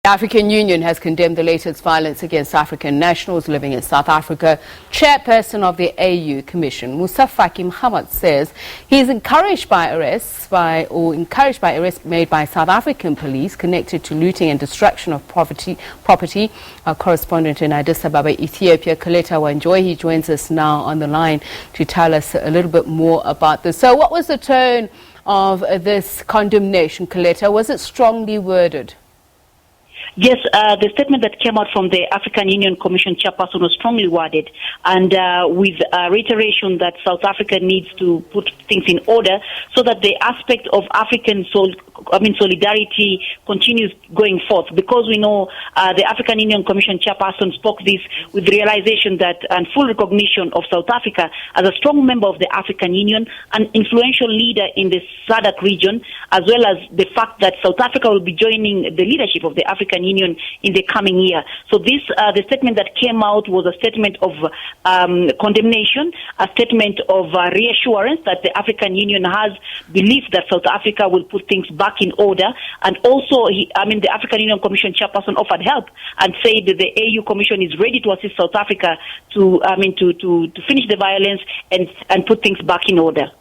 The African Union has condemned the latest violence against African nationals living in South Africa. Chairperson of the AU Commission, Faki Mahamat, says he is encouraged by arrests made by South African police connected to looting and destruction of property. Our correspondent in Addis Ababa, Ethiopia Coletta Wanjohi, joins us now on the line to tell us a little bit more about this. So what was the tone of this condemnation, Coletta? Was it strongly worded? Yes, the statement that came out from the African Union Commission chairperson was strongly worded, and with reiteration that South Africa needs to put things in order so that the aspect of African solidarity continues going forth. Because we know the African Union Commission chairperson spoke this with realization that and full recognition of South Africa as a strong member of the African Union, an influential leader in the SADC region, as well as the fact that South Africa will be joining the leadership of the African Union in the coming year. So this, the statement that came out was a statement of condemnation, a statement of reassurance that the African Union has belief that South Africa will put things back in order, and also, the African Union Commission chairperson offered help and said that the AU Commission is ready to assist South Africa to finish the violence and put things back in order.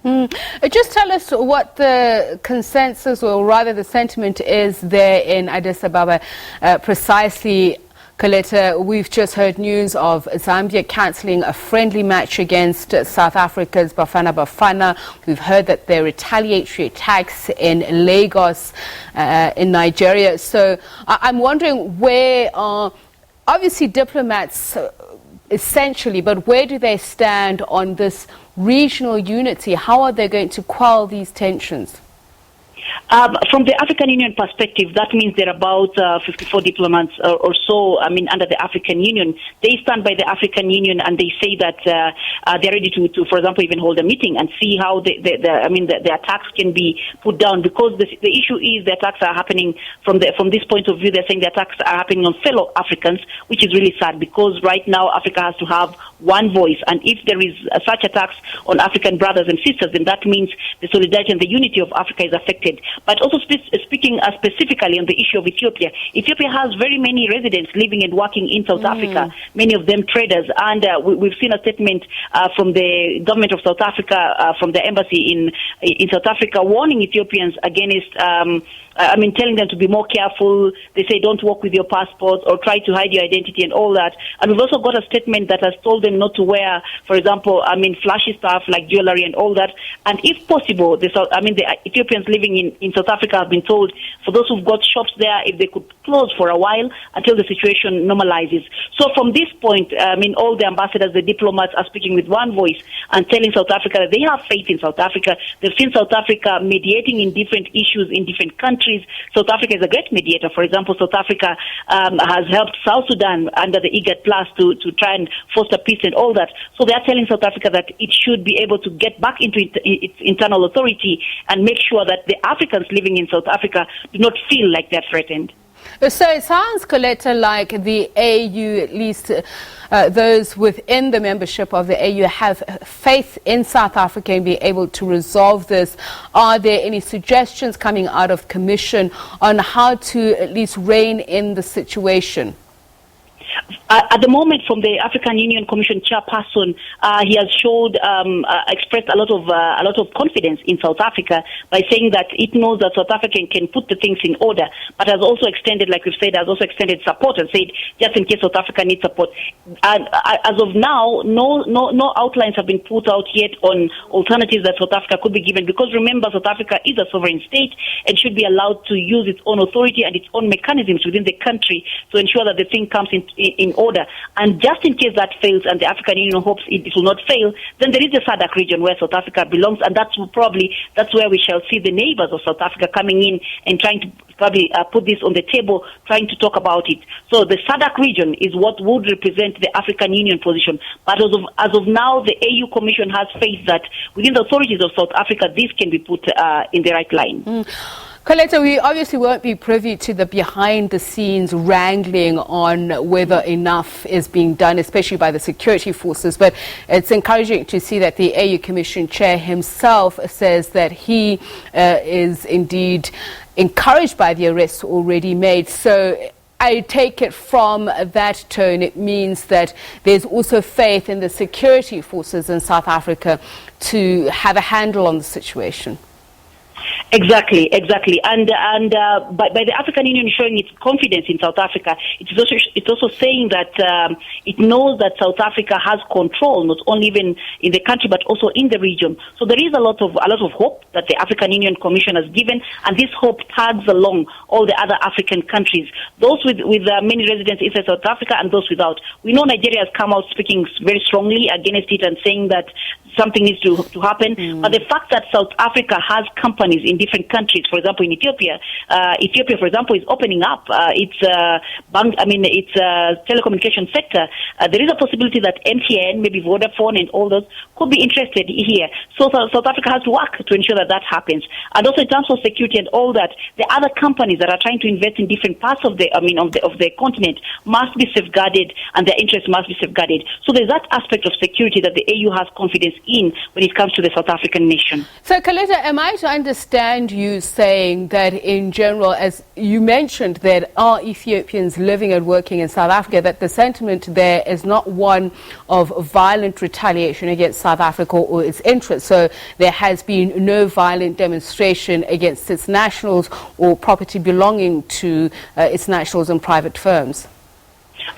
Just tell us what the consensus, or rather the sentiment, is there in Addis Ababa. Precisely, Coletta, we've just heard news of Zambia cancelling a friendly match against South Africa's Bafana. We've heard that there are retaliatory attacks in Lagos, in Nigeria. So I'm wondering, where are, obviously diplomats essentially, but where do they stand on this regional unity? How are they going to quell these tensions? From the African Union perspective, that means there are about 54 diplomats or so, under the African Union. They stand by the African Union and they say that they're ready to, for example, even hold a meeting and see how the attacks can be put down, because the issue is the attacks are happening from this point of view. They're saying the attacks are happening on fellow Africans, which is really sad, because right now Africa has to have one voice, and if there is such attacks on African brothers and sisters, then that means the solidarity and the unity of Africa is affected. But also speaking specifically on the issue of Ethiopia, Ethiopia has very many residents living and working in South Africa, many of them traders, and we've seen a statement from the government of South Africa, from the embassy in South Africa, warning Ethiopians against, telling them to be more careful. They say don't walk with your passports or try to hide your identity and all that. And we've also got a statement that has told them not to wear, for example, flashy stuff like jewelry and all that. And if possible, the Ethiopians living in South Africa have been told, for those who've got shops there, if they could close for a while until the situation normalizes. So from this point, all the ambassadors, the diplomats are speaking with one voice and telling South Africa that they have faith in South Africa. They've seen South Africa mediating in different issues in different countries. South Africa is a great mediator. For example, South Africa has helped South Sudan under the IGAD Plus to try and foster peace and all that. So they are telling South Africa that it should be able to get back into its internal authority and make sure that the Africans living in South Africa do not feel like they're threatened. So it sounds, Coletta, like the AU, at least those within the membership of the AU, have faith in South Africa and be able to resolve this. Are there any suggestions coming out of Commission on how to at least rein in the situation? At the moment, from the African Union Commission chairperson, he has expressed a lot of confidence in South Africa by saying that it knows that South Africa can put the things in order, but has also extended, like we've said, support and said just in case South Africa needs support. And as of now, no outlines have been put out yet on alternatives that South Africa could be given, because remember, South Africa is a sovereign state and should be allowed to use its own authority and its own mechanisms within the country to ensure that the thing comes in order. And just in case that fails, and the African Union hopes it will not fail, then there is the SADC region where South Africa belongs, and that's where we shall see the neighbors of South Africa coming in and trying to probably put this on the table, trying to talk about it. So the SADC region is what would represent the African Union position. But as of now, the AU Commission has faith that within the authorities of South Africa, this can be put in the right line. Coletta, we obviously won't be privy to the behind-the-scenes wrangling on whether enough is being done, especially by the security forces, but it's encouraging to see that the AU Commission Chair himself says that he is indeed encouraged by the arrests already made. So I take it from that tone, it means that there's also faith in the security forces in South Africa to have a handle on the situation. Exactly. And by the African Union showing its confidence in South Africa, it's also saying that it knows that South Africa has control, not only even in the country but also in the region. So there is a lot of hope that the African Union Commission has given, and this hope tags along all the other African countries, those with many residents inside South Africa and those without. We know Nigeria has come out speaking very strongly against it and saying that something needs to happen. But the fact that South Africa has companies in different countries, for example, in Ethiopia, for example, is opening up its telecommunication sector. There is a possibility that MTN, maybe Vodafone, and all those could be interested here. So South Africa has to work to ensure that happens. And also in terms of security and all that, the other companies that are trying to invest in different parts of the continent must be safeguarded, and their interests must be safeguarded. So there's that aspect of security that the AU has confidence in when it comes to the South African nation. So, Coletta, am I to understand you saying that in general, as you mentioned, there are Ethiopians living and working in South Africa, that the sentiment there is not one of violent retaliation against South Africa or its interests? So there has been no violent demonstration against its nationals or property belonging to its nationals and private firms?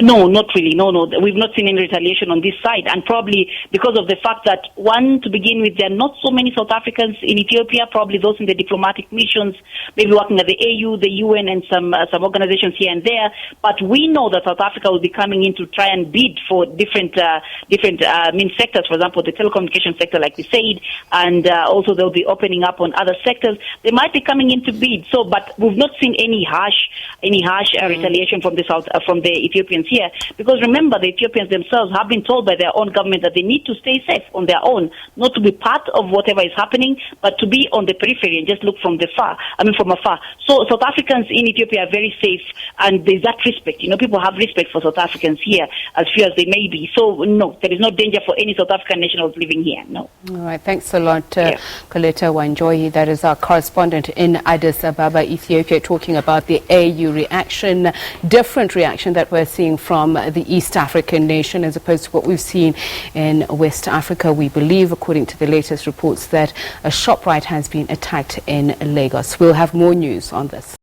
No, not really. No. We've not seen any retaliation on this side, and probably because of the fact that, one, to begin with, there are not so many South Africans in Ethiopia, probably those in the diplomatic missions, maybe working at the AU, the UN, and some organizations here and there. But we know that South Africa will be coming in to try and bid for different sectors, for example, the telecommunication sector, like we said, and also they'll be opening up on other sectors. They might be coming in to bid. So, but we've not seen any harsh retaliation from the Ethiopians here, because remember, the Ethiopians themselves have been told by their own government that they need to stay safe on their own, not to be part of whatever is happening, but to be on the periphery and just look from afar. So South Africans in Ethiopia are very safe, and there's that respect. People have respect for South Africans here, as few as they may be. So no, there is no danger for any South African nationals living here. No. All right, thanks a lot, Coletta Wanjohi. That is our correspondent in Addis Ababa, Ethiopia, talking about the AU reaction, different reaction that we're seeing from the East African nation as opposed to what we've seen in West Africa. We believe, according to the latest reports, that a ShopRite has been attacked in Lagos. We'll have more news on this.